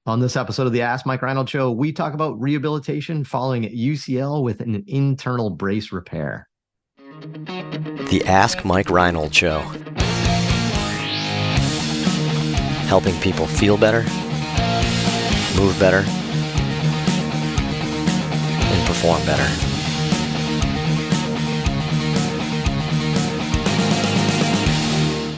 On this episode of the Ask Mike Reinold Show, we talk about rehabilitation following UCL with an internal brace repair. The Ask Mike Reinold Show. Helping people feel better, move better, and perform better.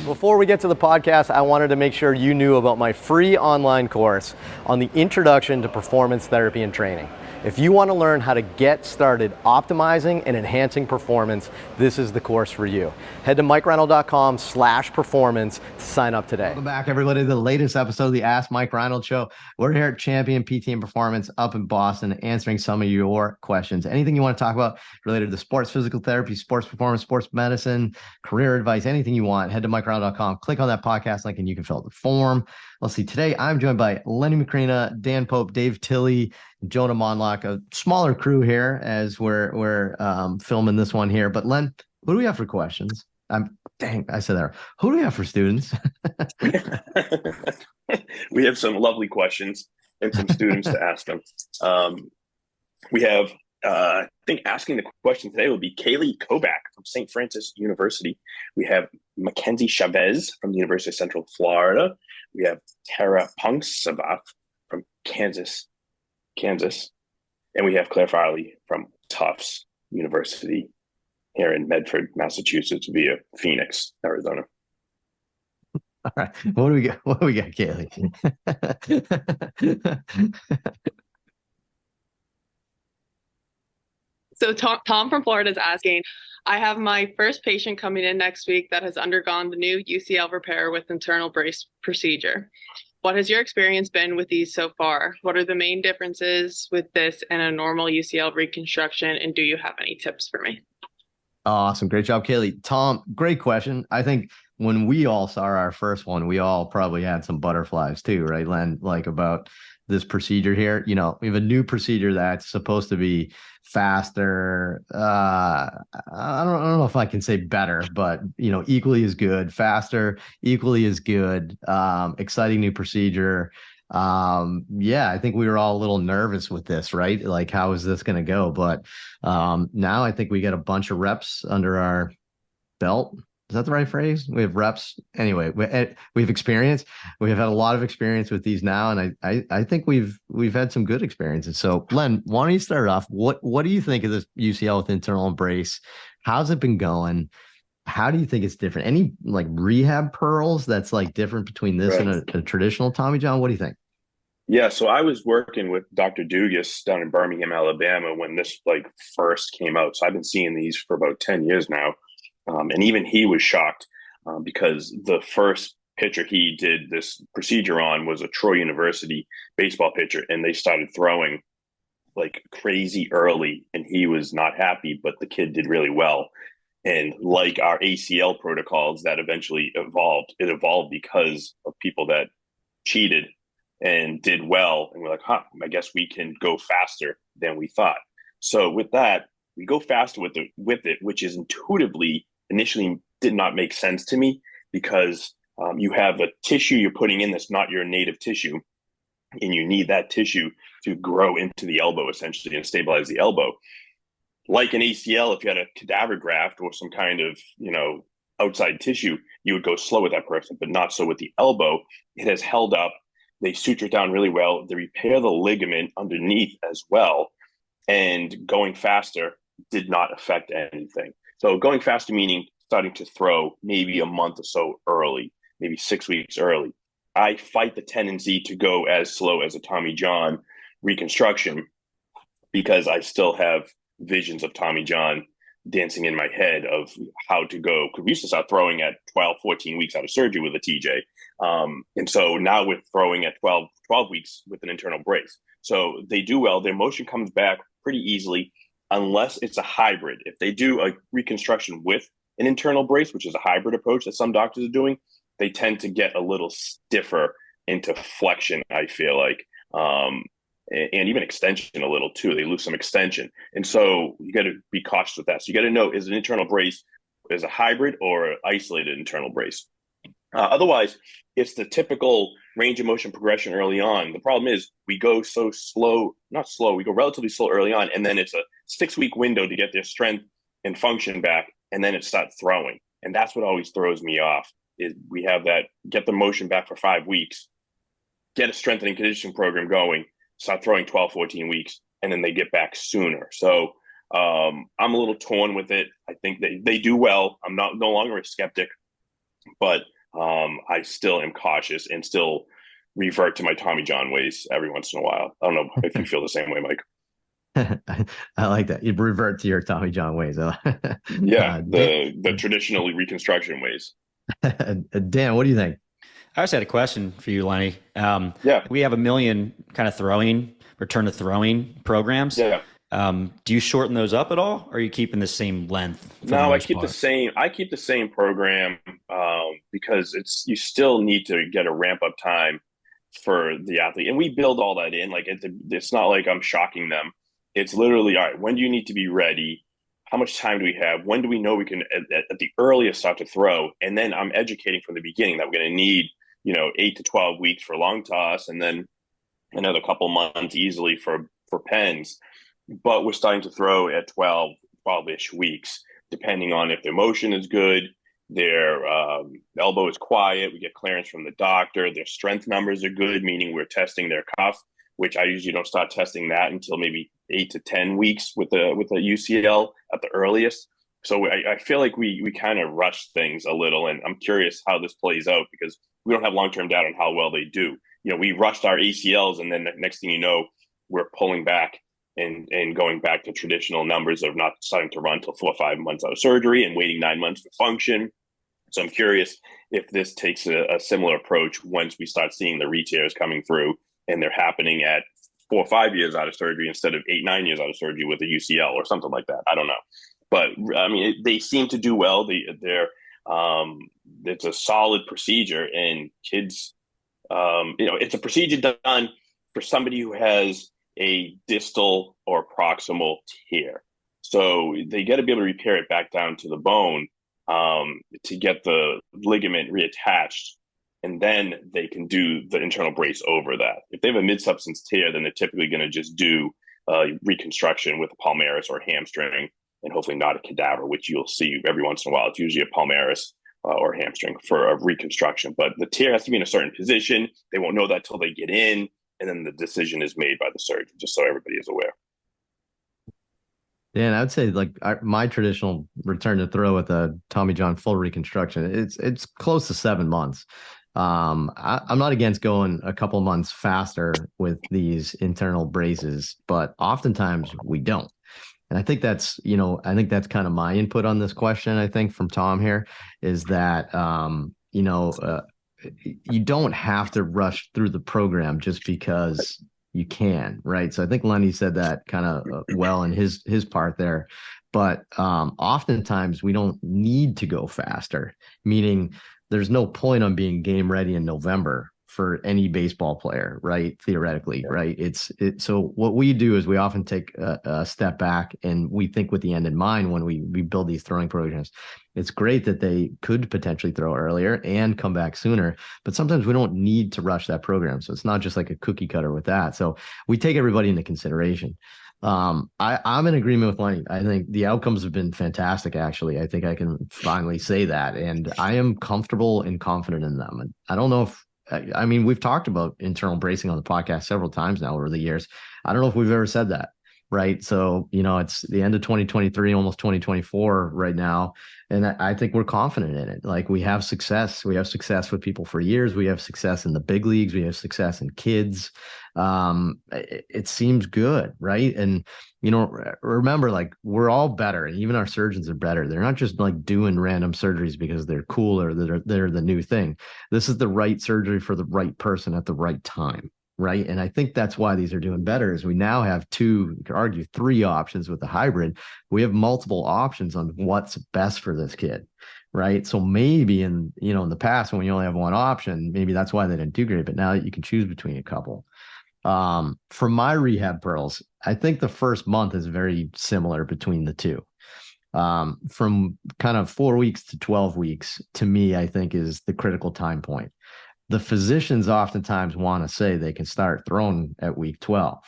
Before we get to the podcast, I wanted to make sure you knew about my free online course on the Introduction to Performance Therapy and Training. If you want to learn how to get started optimizing and enhancing performance, this is the course for you. Head to mikereinold.com/performance to sign up today. Welcome back, everybody, to the latest episode of the Ask Mike Reinold Show. We're here at Champion PT and Performance up in Boston, answering some of your questions. Anything you want to talk about related to sports physical therapy, sports performance, sports medicine, career advice, anything you want, head to mikereinold.com, click on that podcast link, and you can fill out the form. Let's see. Today, I'm joined by Lenny Macrina, Dan Pope, Dave Tilley, Jonah Monlock, a smaller crew here as we're filming this one here. But Len, who do we have for questions? Dang, I said that. Who do we have for students? We have some lovely questions and some students to ask them. We have, I think asking the question today will be Kaylee Kobach from St. Francis University. We have Mackenzie Chavez from the University of Central Florida. We have Tara Punksavath from Kansas. And we have Claire Farley from Tufts University here in Medford, Massachusetts, via Phoenix, Arizona. All right. What do we got? Kaylee? So Tom from Florida is asking, I have my first patient coming in next week that has undergone the new UCL repair with internal brace procedure. What has your experience been with these so far? What are the main differences with this and a normal UCL reconstruction? And do you have any tips for me? Awesome. Great job, Kaylee. Tom, great question. I think when we all saw our first one, we all probably had some butterflies too, right, Len? Like about this procedure here. You know, we have a new procedure that's supposed to be faster. I don't know if I can say better, but you know, equally as good, faster, equally as good, exciting new procedure. I think we were all a little nervous with this, right? Like, how is this going to go? But now I think we got a bunch of reps under our belt. Is that the right phrase? We have reps. Anyway, we have experience. We have had a lot of experience with these now, and I think we've had some good experiences. So, Len, why don't you start off? What do you think of this UCL with internal embrace? How's it been going? How do you think it's different? Any like rehab pearls that's like different between this and a traditional Tommy John? What do you think? Yeah, so I was working with Dr. Dugas down in Birmingham, Alabama when this like first came out. So I've been seeing these for about 10 years now. And even he was shocked because the first pitcher he did this procedure on was a Troy University baseball pitcher, and they started throwing like crazy early, and he was not happy, but the kid did really well. And like our ACL protocols that eventually evolved, it evolved because of people that cheated and did well. And we're like, I guess we can go faster than we thought. So with that, we go faster with it, which is intuitively initially did not make sense to me because you have a tissue you're putting in that's not your native tissue, and you need that tissue to grow into the elbow essentially and stabilize the elbow. Like an ACL, if you had a cadaver graft or some kind of, outside tissue, you would go slow with that person, but not so with the elbow. It has held up. They suture it down really well. They repair the ligament underneath as well. And going faster did not affect anything. So going faster meaning starting to throw maybe a month or so early, maybe 6 weeks early. I fight the tendency to go as slow as a Tommy John reconstruction because I still have visions of Tommy John dancing in my head of how to go. Because we used to start throwing at 12, 14 weeks out of surgery with a TJ. And so now we're throwing at 12 weeks with an internal brace. So they do well. Their motion comes back pretty easily unless it's a hybrid. If they do a reconstruction with an internal brace, which is a hybrid approach that some doctors are doing, they tend to get a little stiffer into flexion, I feel like. And even extension a little too. They lose some extension. And so you got to be cautious with that. So you got to know, is an internal brace is a hybrid or an isolated internal brace? Otherwise, it's the typical range of motion progression early on. The problem is we go so slow, not slow, we go relatively slow early on, and then it's a 6-week window to get their strength and function back, and then it starts throwing. And that's what always throws me off, is we have that, get the motion back for 5 weeks, get a strengthening conditioning program going, start throwing 12, 14 weeks, and then they get back sooner. So I'm a little torn with it. I think they do well. I'm no longer a skeptic, but I still am cautious and still revert to my Tommy John ways every once in a while. I don't know if you feel the same way, Mike. I like that. You revert to your Tommy John ways. Yeah, the traditional reconstruction ways. Dan, what do you think? I just had a question for you, Lenny. Yeah. We have a million kind of return to throwing programs. Yeah. Do you shorten those up at all, or are you keeping the same length? No, I keep the same. I keep the same program because you still need to get a ramp up time for the athlete, and we build all that in. Like it's not like I'm shocking them. It's literally, all right, when do you need to be ready? How much time do we have? When do we know we can at the earliest start to throw? And then I'm educating from the beginning that we're going to need 8 to 12 weeks for long toss, and then another couple months easily for pens. But we're starting to throw at 12-ish weeks, depending on if their motion is good, their elbow is quiet, we get clearance from the doctor, their strength numbers are good, meaning we're testing their cuff, which I usually don't start testing that until maybe 8 to 10 weeks with a UCL at the earliest. So I feel like we kind of rush things a little, and I'm curious how this plays out because we don't have long-term data on how well they do. We rushed our ACLs, and then the next thing you know, we're pulling back and going back to traditional numbers of not starting to run until 4 or 5 months out of surgery and waiting 9 months for function. So I'm curious if this takes a similar approach once we start seeing the re-tears coming through and they're happening at 4 or 5 years out of surgery instead of 8, 9 years out of surgery with a UCL or something like that. I don't know. But I mean, they seem to do well. It's a solid procedure, and kids, it's a procedure done for somebody who has a distal or proximal tear. So they got to be able to repair it back down to the bone to get the ligament reattached, and then they can do the internal brace over that. If they have a mid-substance tear, then they're typically going to just do reconstruction with a palmaris or a hamstring, and hopefully not a cadaver, which you'll see every once in a while. It's usually a palmaris or hamstring for a reconstruction. But the tear has to be in a certain position. They won't know that till they get in, and then the decision is made by the surgeon, just so everybody is aware. Dan, I would say my traditional return to throw with a Tommy John full reconstruction, it's close to 7 months. I'm not against going a couple months faster with these internal braces, but oftentimes we don't. And I think that's kind of my input on this question. I think from Tom here is that, you don't have to rush through the program just because you can, right? So I think Lenny said that kind of well in his part there, but oftentimes we don't need to go faster, meaning there's no point on being game ready in November for any baseball player, right? Theoretically, right? So what we do is we often take a step back and we think with the end in mind when we build these throwing programs. It's great that they could potentially throw earlier and come back sooner, but sometimes we don't need to rush that program. So it's not just like a cookie cutter with that. So we take everybody into consideration. I'm in agreement with Lenny. I think the outcomes have been fantastic, actually. I think I can finally say that. And I am comfortable and confident in them. And I don't know if, we've talked about internal bracing on the podcast several times now over the years. I don't know if we've ever said that, right? So, it's the end of 2023, almost 2024 right now. And I think we're confident in it. Like we have success. We have success with people for years. We have success in the big leagues. We have success in kids. It seems good, right? And, remember, like we're all better, and even our surgeons are better. They're not just like doing random surgeries because they're cool or they're the new thing. This is the right surgery for the right person at the right time. Right. And I think that's why these are doing better is we now have 2, you could argue 3 options with the hybrid. We have multiple options on what's best for this kid. Right. So maybe in the past when you only have one option, maybe that's why they didn't do great. But now you can choose between a couple. For my rehab pearls, I think the first month is very similar between the two. From kind of 4 weeks to 12 weeks, to me, I think is the critical time point. the physicians oftentimes want to say they can start throwing at week 12.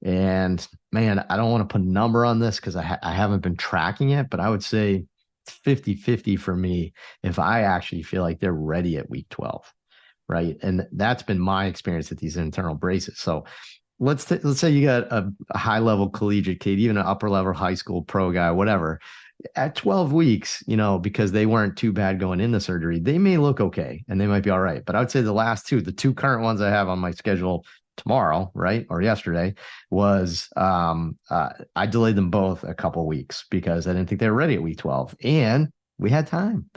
And man, I don't want to put a number on this because I haven't been tracking it, but I would say it's 50-50 for me if I actually feel like they're ready at week 12. Right. And that's been my experience with these internal braces. So let's say you got a high level collegiate kid, even an upper level high school pro guy, whatever. At 12 weeks, because they weren't too bad going into surgery, they may look okay and they might be all right. But I would say the two current ones I have on my schedule tomorrow, right, or yesterday, was I delayed them both a couple weeks because I didn't think they were ready at week 12, and we had time.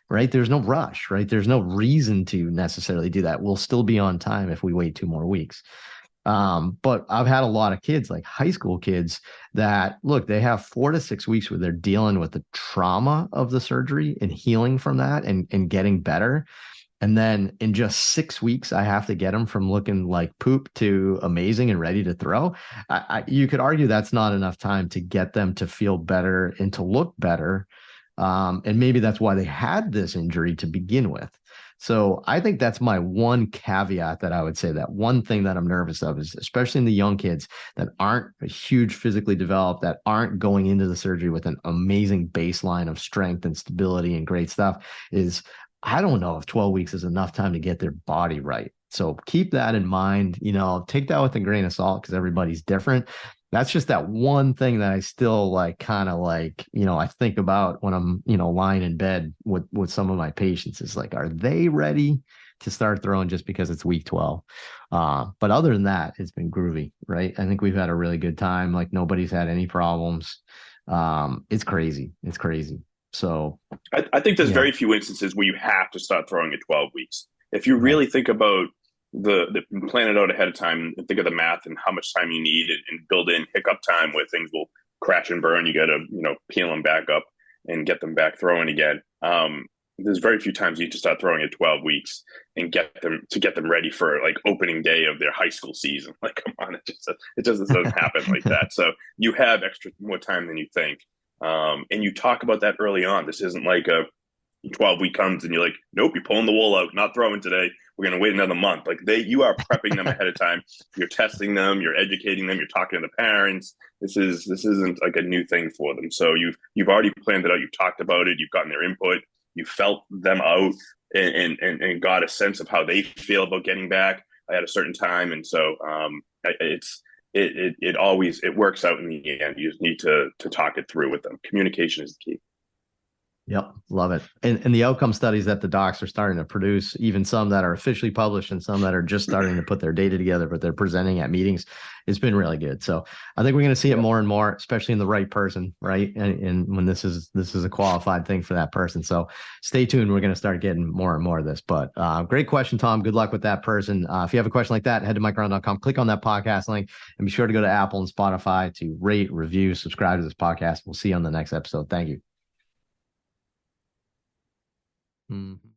Right, there's no rush. Right, there's no reason to necessarily do that. We'll still be on time if we wait 2 more weeks. But I've had a lot of kids, like high school kids, that look, they have 4 to 6 weeks where they're dealing with the trauma of the surgery and healing from that and getting better. And then in just 6 weeks, I have to get them from looking like poop to amazing and ready to throw. You could argue that's not enough time to get them to feel better and to look better. And maybe that's why they had this injury to begin with. So I think that's my one caveat that I would say. That one thing that I'm nervous of is, especially in the young kids that aren't huge physically developed, that aren't going into the surgery with an amazing baseline of strength and stability and great stuff, is I don't know if 12 weeks is enough time to get their body right. So keep that in mind, take that with a grain of salt because everybody's different. That's just that one thing that I still I think about when I'm, lying in bed with some of my patients is like, are they ready to start throwing just because it's week 12? But other than that, it's been groovy, right? I think we've had a really good time. Like nobody's had any problems. It's crazy. It's crazy. So I think there's very few instances where you have to start throwing at 12 weeks. If you really think about the plan it out ahead of time and think of the math and how much time you need and build in hiccup time where things will crash and burn. You got to, peel them back up and get them back throwing again. There's very few times you need to start throwing at 12 weeks and get them ready for like opening day of their high school season. Like, come on, it just doesn't happen like that. So you have more time than you think. And you talk about that early on. This isn't like a 12-week comes and you're like, nope, you're pulling the wool out, not throwing today. We're going to wait another month. Like you are prepping them ahead of time. You're testing them, you're educating them, you're talking to the parents. This isn't like a new thing for them. So you've already planned it out. You've talked about it. You've gotten their input. You felt them out and got a sense of how they feel about getting back at a certain time. And so it always works out in the end. You just need to talk it through with them. Communication is the key. Yep. Love it. And the outcome studies that the docs are starting to produce, even some that are officially published and some that are just starting to put their data together, but they're presenting at meetings, it's been really good. So I think we're going to see it more and more, especially in the right person, right? And when this is a qualified thing for that person. So stay tuned. We're going to start getting more and more of this. But great question, Tom. Good luck with that person. If you have a question like that, head to mikereinold.com, click on that podcast link, and be sure to go to Apple and Spotify to rate, review, subscribe to this podcast. We'll see you on the next episode. Thank you. Mm-hmm.